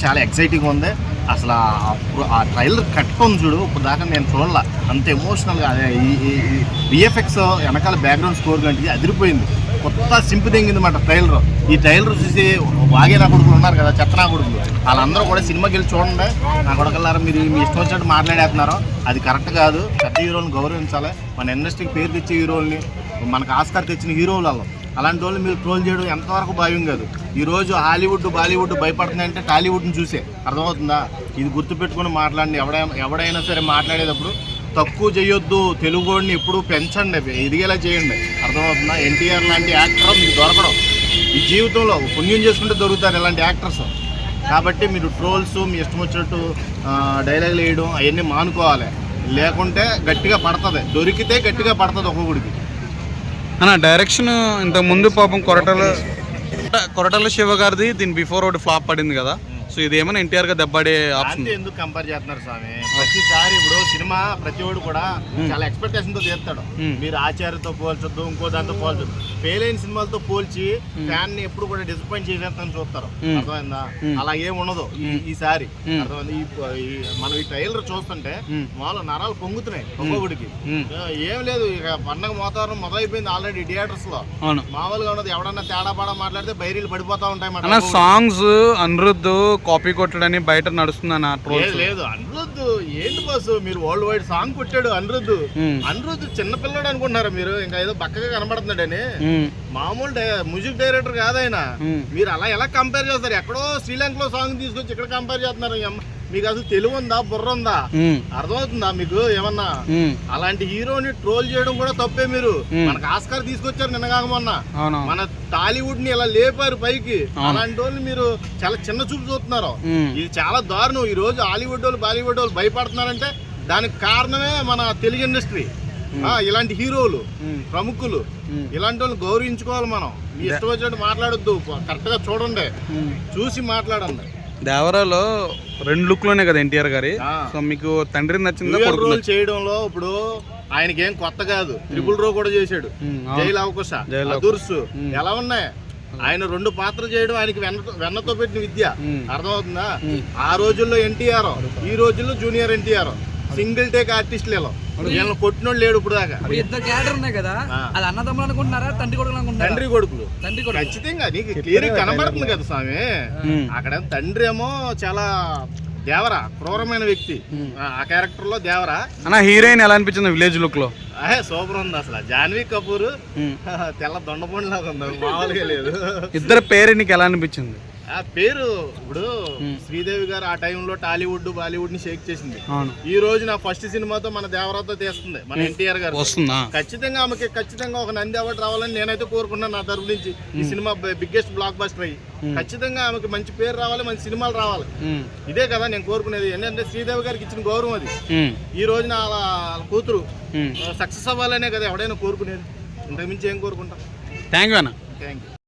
చాలా ఎక్సైటింగ్ ఉంది. అసలు ఆ ట్రైలర్ కట్టుకొని చూడు, ఇప్పుడు దాకా నేను చూడాల, అంత ఎమోషనల్గా. ఈ విఎఫ్ఎక్స్ వెనకాల బ్యాక్గ్రౌండ్ స్కోర్ కంటే అదిరిపోయింది. కొత్త సింపు తెంగింది అన్నమాట ట్రైలర్. ఈ ట్రైలర్ చూసి వాగేనా కొడుకులు ఉన్నారు కదా, చెత్తనా కొడుకులు, వాళ్ళందరూ కూడా సినిమాకి వెళ్ళి చూడండి. నా కొడుకులారా మీరు మీ ఇష్టం వచ్చినట్టు మాట్లాడేస్తున్నారు, అది కరెక్ట్ కాదు. పెద్ద హీరోలను గౌరవించాలి. మన ఇండస్ట్రీకి పేరు తెచ్చే హీరోల్ని, మనకు ఆస్కార్ తెచ్చిన హీరోలలో అలాంటి వాళ్ళు మీరు ట్రోల్ చేయడం ఎంతవరకు భావ్యం కాదు. ఈరోజు హాలీవుడ్ బాలీవుడ్ భయపడుతుందంటే టాలీవుడ్ని చూసే, అర్థమవుతుందా? ఇది గుర్తుపెట్టుకుని మాట్లాడండి. ఎవడైనా సరే మాట్లాడేటప్పుడు తక్కువ చేయొద్దు, తెలుగుని ఎప్పుడు పెంచండి, ఎదిగేలా చేయండి, అర్థమవుతుందా? ఎన్టీఆర్ లాంటి యాక్టర్ మీకు దొరకడం ఈ జీవితంలో పుణ్యం చేసుకుంటే దొరుకుతారు ఇలాంటి యాక్టర్స్. కాబట్టి మీరు ట్రోల్స్ మీ ఇష్టం వచ్చినట్టు డైలాగులు వేయడం అవన్నీ మానుకోవాలి, లేకుంటే గట్టిగా పడుతుంది. దొరికితే గట్టిగా పడుతుంది ఒక్కొక్కడికి. అన్న డైరెక్షన్ ఇంతకుముందు పాపం కొరటాల శివ గారిది దీని బిఫోర్ ఒకటి ఫ్లాప్ పడింది కదా, సో ఇదేమైనా ఎన్టీఆర్ గా దెబ్బడే ఆప్షన్. ఎందుకు కంపేర్ చేస్తున్నారు స్వామి? ప్రతిసారి ఇప్పుడు సినిమా ప్రతివాడు కూడా చాలా ఎక్స్పెక్టేషన్ తో చేస్తాడు. మీరు ఆచార్యతో పోల్చొద్దు, ఇంకో దాంతో పోల్చొద్దు. ఫెయిల్ అయిన సినిమాలతో పోల్చి ఫ్యాన్ ని ఎప్పుడు కూడా డిసప్పాయింట్ చేసేస్తాను చూస్తారు, అర్థమైందా? అలా ఏం ఉండదు ఈసారి, అర్థమైంది? మనం ఈ ట్రైలర్ చూస్తుంటే మామూలు నరాలు పొంగుతున్నాయి ఒక్కొక్కడికి. ఏం లేదు, ఇక పండగ మోతావరణం మొదలైపోయింది ఆల్రెడీ థియేటర్స్ లో. మామూలుగా ఉండదు, ఎవడన్నా తేడా పాడా మాట్లాడితే బైరీలు పడిపోతా ఉంటాయి. సాంగ్స్ అనిరుద్ధ్ కాపీ కొట్టడని బయట నడుస్తుందన్న ట్రోల్స్. లేదు అనిరుద్ధ్ ఏంటి బాసు, మీరు వరల్డ్ వైడ్ సాంగ్ కొట్టాడు అనిరుద్ధ్ చిన్న పిల్లడు అనుకుంటున్నారా మీరు? ఇంకా ఏదో బక్కగా కనబడుతున్నాడని. మామూలు మ్యూజిక్ డైరెక్టర్ కాదైనా. మీరు అలా ఎలా కంపేర్ చేస్తారు? ఎక్కడో శ్రీలంకలో సాంగ్ తీసుకొచ్చి ఇక్కడ కంపేర్ చేస్తున్నారు. మీకు అసలు తెలుగు ఉందా, బుర్ర ఉందా, అర్థమవుతుందా మీకు ఏమన్నా? అలాంటి హీరోని ట్రోల్ చేయడం కూడా తప్పే. మీరు మనకు ఆస్కార్ తీసుకొచ్చారు నిన్నగాక మొన్న, మన టాలీవుడ్ ని ఇలా లేపారు పైకి. అలాంటి వాళ్ళు మీరు చాలా చిన్న చూపు చూస్తున్నారు. ఇది చాలా దారుణం. ఈ రోజు హాలీవుడ్ వాళ్ళు బాలీవుడ్ వాళ్ళు భయపడుతున్నారంటే దానికి కారణమే మన తెలుగు ఇండస్ట్రీ. ఇలాంటి హీరోలు ప్రముఖులు, ఇలాంటి వాళ్ళు గౌరవించుకోవాలి. మనం మీ ఇష్టం వచ్చినట్టు మాట్లాడొద్దు, కరెక్ట్ గా చూడండి, చూసి మాట్లాడండి. దేవరాలో 2 లుక్లోనే కదా ఎన్టీఆర్ గారి. సో మీకు తండ్రి నచ్చిందా? రోల్ చేయడంలో ఇప్పుడు ఆయనకి ఏం కొత్త కాదు. ట్రిపుల్ రో కూడా చేశాడు, జైలు అవకాశ, అదుర్సు, ఎలా ఉన్నాయి. ఆయన 2 పాత్రలు చేయడం ఆయనకి వెన్నతో పెట్టిన విద్య, అర్థమవుతుందా? ఆ రోజుల్లో ఎన్టీఆర్, ఈ రోజుల్లో జూనియర్ ఎన్టీఆర్, సింగిల్ టేక్ ఆర్టిస్టులలో వీళ్ళని కొట్టినోడు లేడు ఇప్పుడు దాకా. ఇద్దరు క్యారెక్టర్ ఉన్నాయి కదా, అది అన్నదమ్ములు అనుకుంటున్నారా, తండ్రి కొడుకులు అనుకుంటారా? తండ్రి కొడుకులు ఖచ్చితంగా నీకు క్లియర్ కనబడుతుంది కదా స్వామి. అక్కడ తండ్రి ఏమో చాలా దేవరా, క్రూరమైన వ్యక్తి. ఆ క్యారెక్టర్ లో దేవరా. అన్న హీరోయిన్ ఎలా అనిపించింది విలేజ్ లుక్ లో? సూపర్ ఉంది అసలు. జాన్వీ కపూర్ తెల్ల దొండపండు లాగా ఉంది, మామూలుగా లేదు. ఇద్దరు పేరు నీకు ఎలా అనిపించింది? ఆ పేరు ఇప్పుడు శ్రీదేవి గారు ఆ టైంలో టాలీవుడ్ బాలీవుడ్ ని షేక్ చేసింది. ఈ రోజు నా ఫస్ట్ సినిమాతో మన దేవరాతో తీస్తుంది మన ఎన్టీఆర్ గారు. ఖచ్చితంగా ఆమెకి ఖచ్చితంగా ఒక నంది అవార్డు రావాలని నేనైతే కోరుకున్నాను నా తరపు నుంచి. ఈ సినిమా బిగ్గెస్ట్ బ్లాక్ బస్టర్ అయ్యి ఖచ్చితంగా ఆమెకి మంచి పేరు రావాలి, మంచి సినిమాలు రావాలి. ఇదే కదా నేను కోరుకునేది. ఏంటంటే శ్రీదేవి గారికి ఇచ్చిన గౌరవం అది. ఈ రోజు నా కూతురు సక్సెస్ అవ్వాలనే కదా ఎవడైనా కోరుకునేది. ఇంతకుమించి ఏం కోరుకుంటాం. థ్యాంక్ యూ అన్న. Thank you.